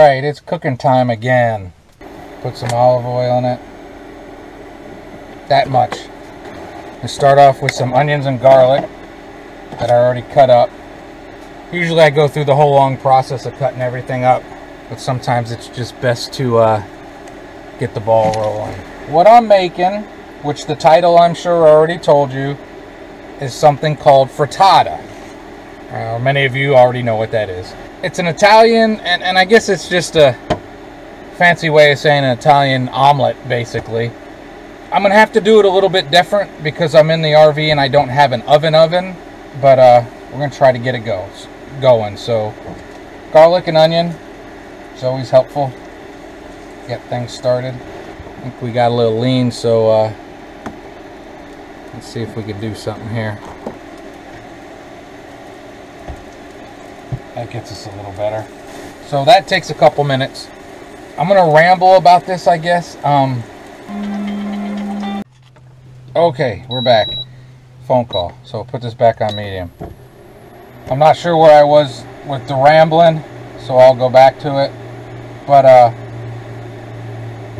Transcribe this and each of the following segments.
Alright, it's cooking time again. Put some olive oil in it. That much. I start off with some onions and garlic that I already cut up. Usually I go through the whole long process of cutting everything up, but sometimes it's just best to get the ball rolling. What I'm making, which the title I'm sure already told you, is something called frittata. Many of you already know what that is. It's an Italian, and I guess it's just a fancy way of saying an Italian omelet, basically. I'm going to have to do it a little bit different because I'm in the RV and I don't have an oven, but we're going to try to get it going. So, garlic and onion is always helpful. Get things started. I think we got a little lean, so let's see if we can do something here. That gets us a little better. So that takes a couple minutes. I'm gonna ramble about this, I guess. Okay, we're back. Phone call. So put this back on medium. I'm not sure where I was with the rambling, so I'll go back to it. But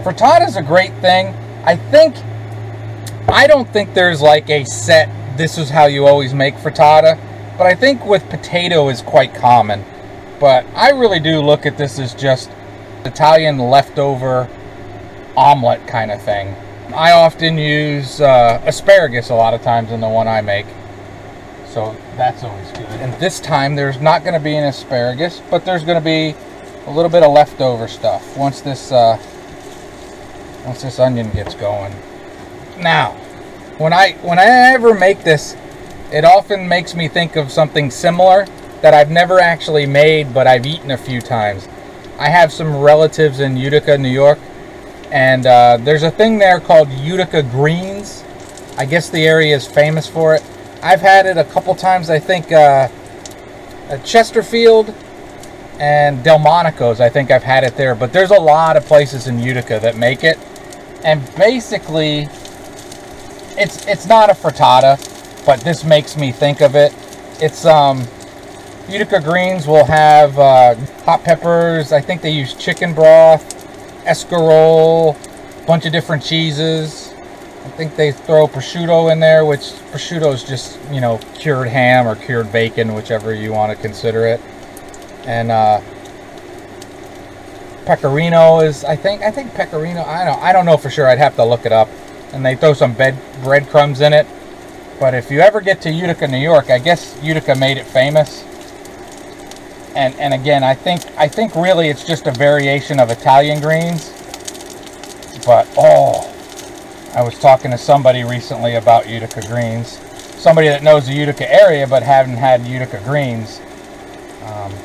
frittata is a great thing. I don't think there's like a set, this is how you always make frittata. But I think with potato is quite common. But I really do look at this as just Italian leftover omelet kind of thing. I often use asparagus a lot of times in the one I make. So that's always good. And this time there's not going to be an asparagus, but there's going to be a little bit of leftover stuff once this onion gets going. Now, when I ever make this, it often makes me think of something similar that I've never actually made, but I've eaten a few times. I have some relatives in Utica, New York, and there's a thing there called Utica greens. I guess the area is famous for it. I've had it a couple times, I think, at Chesterfield and Delmonico's. I think I've had it there, but there's a lot of places in Utica that make it. And basically, it's not a frittata, but this makes me think of it. It's Utica greens will have hot peppers. I think they use chicken broth, escarole, a bunch of different cheeses. I think they throw prosciutto in there, which prosciutto is just, you know, cured ham or cured bacon, whichever you want to consider it. And pecorino is, I think pecorino, I don't know for sure. I'd have to look it up. And they throw some breadcrumbs in it. But if you ever get to Utica, New York, I guess Utica made it famous. And again, I think really it's just a variation of Italian greens. But I was talking to somebody recently about Utica greens. Somebody that knows the Utica area but haven't had Utica greens.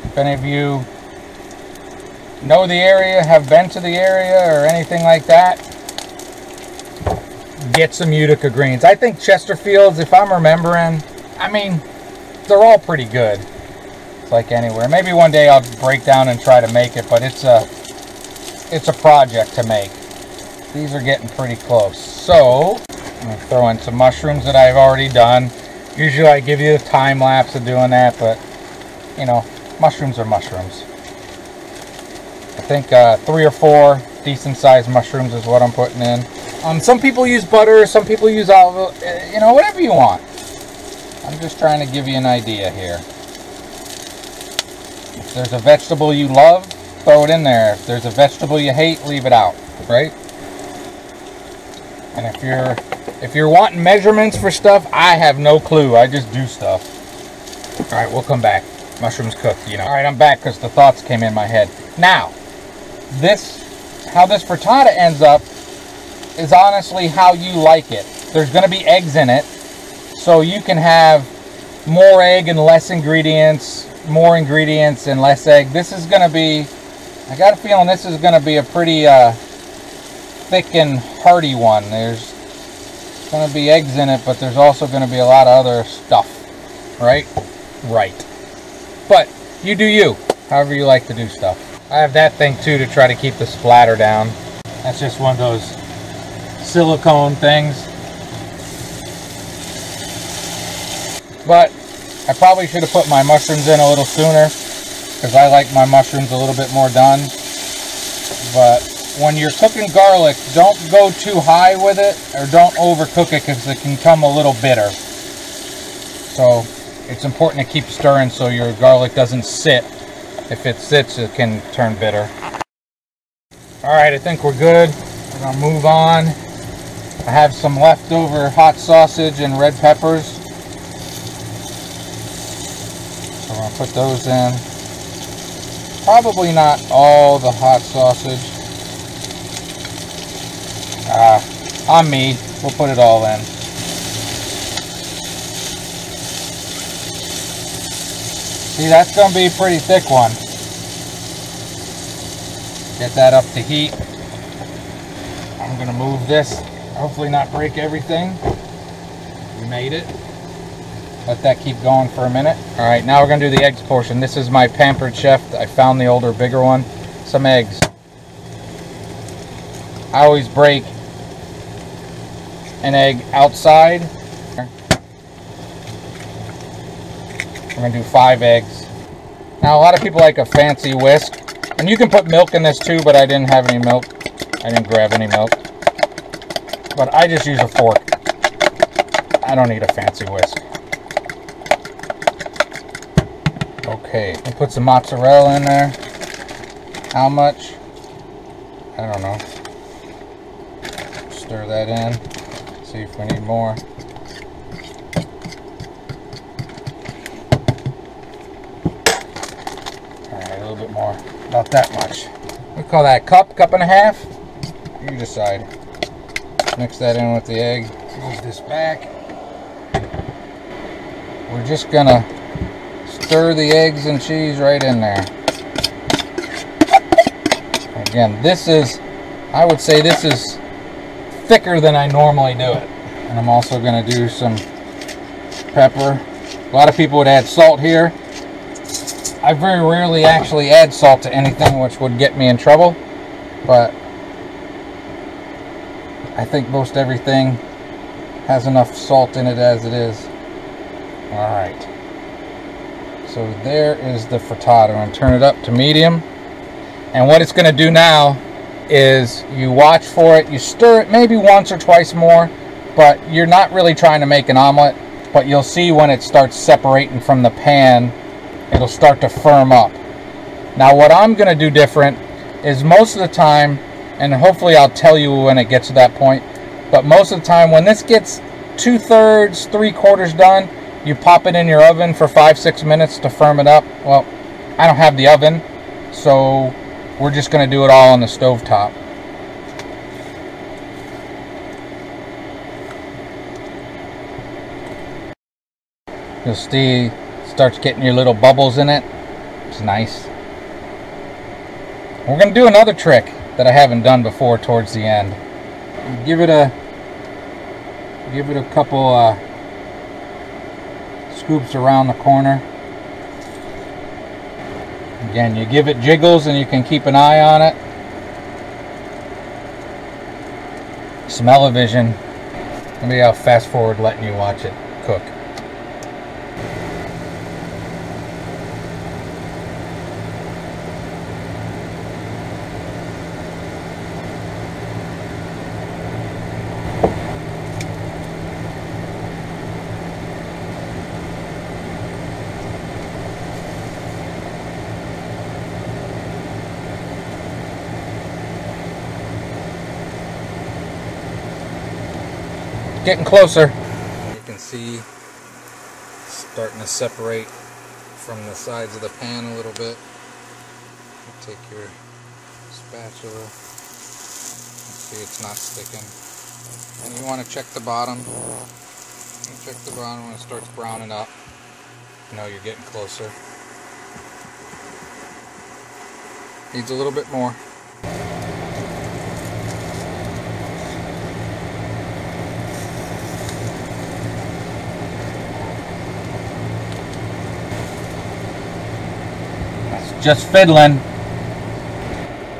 If any of you know the area, have been to the area or anything like that, get some Utica greens. I think Chesterfields, if I'm remembering, I mean, they're all pretty good. It's like anywhere. Maybe one day I'll break down and try to make it, but it's a project to make. These are getting pretty close. So I'm gonna throw in some mushrooms that I've already done. Usually I give you a time lapse of doing that, but you know, mushrooms are mushrooms. I think 3 or 4 decent sized mushrooms is what I'm putting in. Some people use butter, some people use olive, you know, whatever you want. I'm just trying to give you an idea here. If there's a vegetable you love, throw it in there. If there's a vegetable you hate, leave it out, right? And if you're wanting measurements for stuff, I have no clue. I just do stuff. All right, we'll come back. Mushrooms cooked, you know. All right, I'm back because the thoughts came in my head. Now, how this frittata ends up is honestly how you like it. There's going to be eggs in it, so you can have more egg and less ingredients, more ingredients and less egg. This is going to be, I got a feeling this is going to be a pretty thick and hearty one. There's going to be eggs in it, but there's also going to be a lot of other stuff, right? Right. But you do you, however you like to do stuff. I have that thing too to try to keep the splatter down. That's just one of those silicone things. But I probably should have put my mushrooms in a little sooner because I like my mushrooms a little bit more done. But when you're cooking garlic, don't go too high with it, or don't overcook it, because it can come a little bitter. So it's important to keep stirring so your garlic doesn't sit. If it sits, it can turn bitter. Alright, I think we're good. We're going to move on. I have some leftover hot sausage and red peppers. So I'm going to put those in. Probably not all the hot sausage. On me, we'll put it all in. See, that's going to be a pretty thick one. Get that up to heat. I'm going to move this. Hopefully not break everything. We made it. Let that keep going for a minute. Alright, now we're going to do the eggs portion. This is my pampered chef. I found the older, bigger one. Some eggs. I always break an egg outside. We're going to do 5 eggs. Now, a lot of people like a fancy whisk. And you can put milk in this too, but I didn't have any milk. I didn't grab any milk. But I just use a fork. I don't need a fancy whisk. Okay, we'll put some mozzarella in there. How much? I don't know. Stir that in. See if we need more. Alright, a little bit more. About that much. We call that a cup, cup and a half. You decide. Mix that in with the egg. Move this back. We're just gonna stir the eggs and cheese right in there. Again, this is, I would say this is thicker than I normally do it. And I'm also going to do some pepper. A lot of people would add salt here. I very rarely actually add salt to anything, which would get me in trouble. But I think most everything has enough salt in it as it is. Alright. So there is the frittata. I'm going to turn it up to medium. And what it's going to do now is you watch for it. You stir it maybe once or twice more, but you're not really trying to make an omelet. But you'll see when it starts separating from the pan, it'll start to firm up. Now what I'm going to do different is most of the time, and hopefully I'll tell you when it gets to that point, but most of the time when this gets 2/3, 3/4 done, you pop it in your oven for 5-6 minutes to firm it up. Well, I don't have the oven, so we're just going to do it all on the stove top. You'll see it starts getting your little bubbles in it. It's nice. We're going to do another trick that I haven't done before towards the end. Give it a couple scoops around the corner. Again, you give it jiggles and you can keep an eye on it. Smell-o-vision. Maybe I'll fast forward letting you watch it cook. Getting closer. You can see it's starting to separate from the sides of the pan a little bit. Take your spatula. See, it's not sticking. And you want to check the bottom. Check the bottom when it starts browning up. You know you're getting closer. Needs a little bit more. Just fiddling.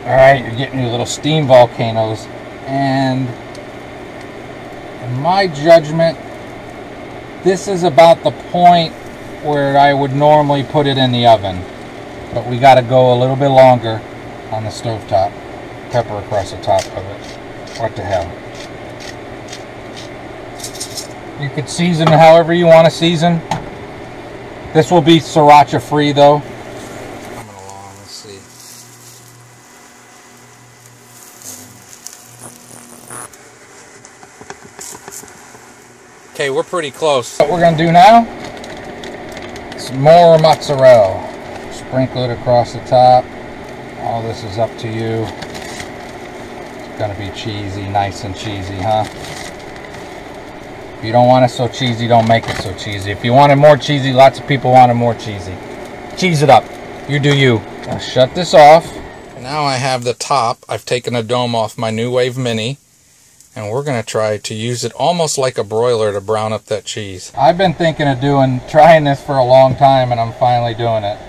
Alright, you're getting your little steam volcanoes. And in my judgment, this is about the point where I would normally put it in the oven. But we got to go a little bit longer on the stovetop. pepper across the top of it. What the hell? You could season however you want to season. This will be sriracha free though. Coming along, let's see. Okay, we're pretty close. What we're gonna do now, some more mozzarella. Sprinkle it across the top. All this is up to you. It's gonna be cheesy, nice and cheesy, huh? If you don't want it so cheesy, don't make it so cheesy. If you want it more cheesy, lots of people want it more cheesy. Cheese it up. You do you. I'll shut this off. Now I have the top. I've taken a dome off my New Wave Mini. And we're going to try to use it almost like a broiler to brown up that cheese. I've been thinking of trying this for a long time, and I'm finally doing it.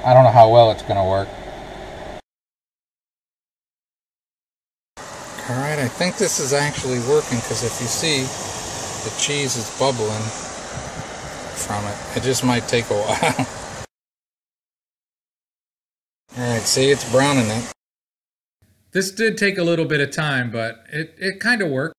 I don't know how well it's going to work. Alright, I think this is actually working, because if you see, the cheese is bubbling from it. It just might take a while. Alright, see, it's browning it. This did take a little bit of time, but it kind of worked.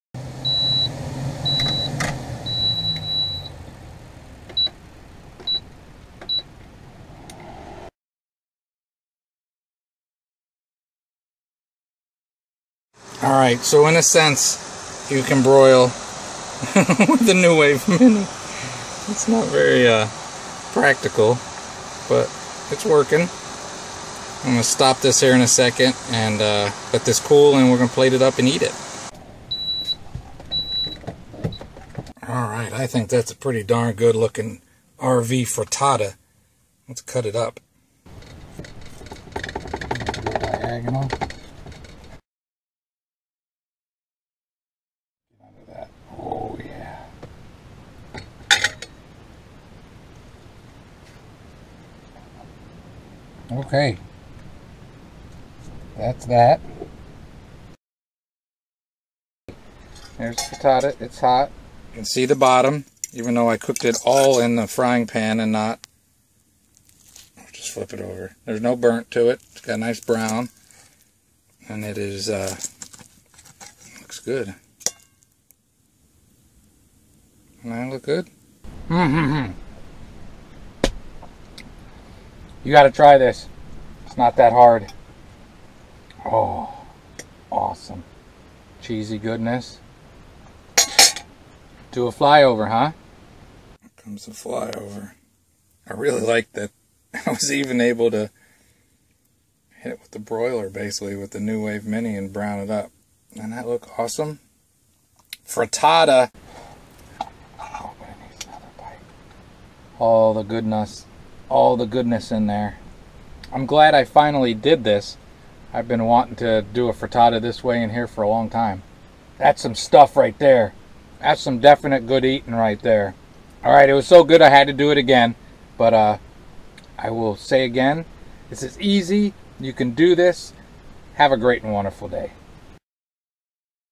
Alright, so in a sense, you can broil with the New Wave Mini. It's not very practical, but it's working. I'm going to stop this here in a second and let this cool, and we're going to plate it up and eat it. Alright, I think that's a pretty darn good looking RV frittata. Let's cut it up. Diagonal. Get under that. Oh yeah. Okay. That's that. There's the frittata. It's hot. You can see the bottom, even though I cooked it all in the frying pan and not. Just flip it over. There's no burnt to it. It's got a nice brown. And it is, looks good. Doesn't that look good? Mm-hmm. You gotta try this. It's not that hard. Oh, awesome. Cheesy goodness. Do a flyover, huh? Here comes the flyover. I really like that I was even able to hit it with the broiler, basically, with the New Wave Mini and brown it up. Doesn't that look awesome? Frittata. Oh, but it needs another bite. All the goodness in there. I'm glad I finally did this. I've been wanting to do a frittata this way in here for a long time. That's some stuff right there. That's some definite good eating right there. Alright, it was so good I had to do it again. But I will say again, this is easy. You can do this. Have a great and wonderful day.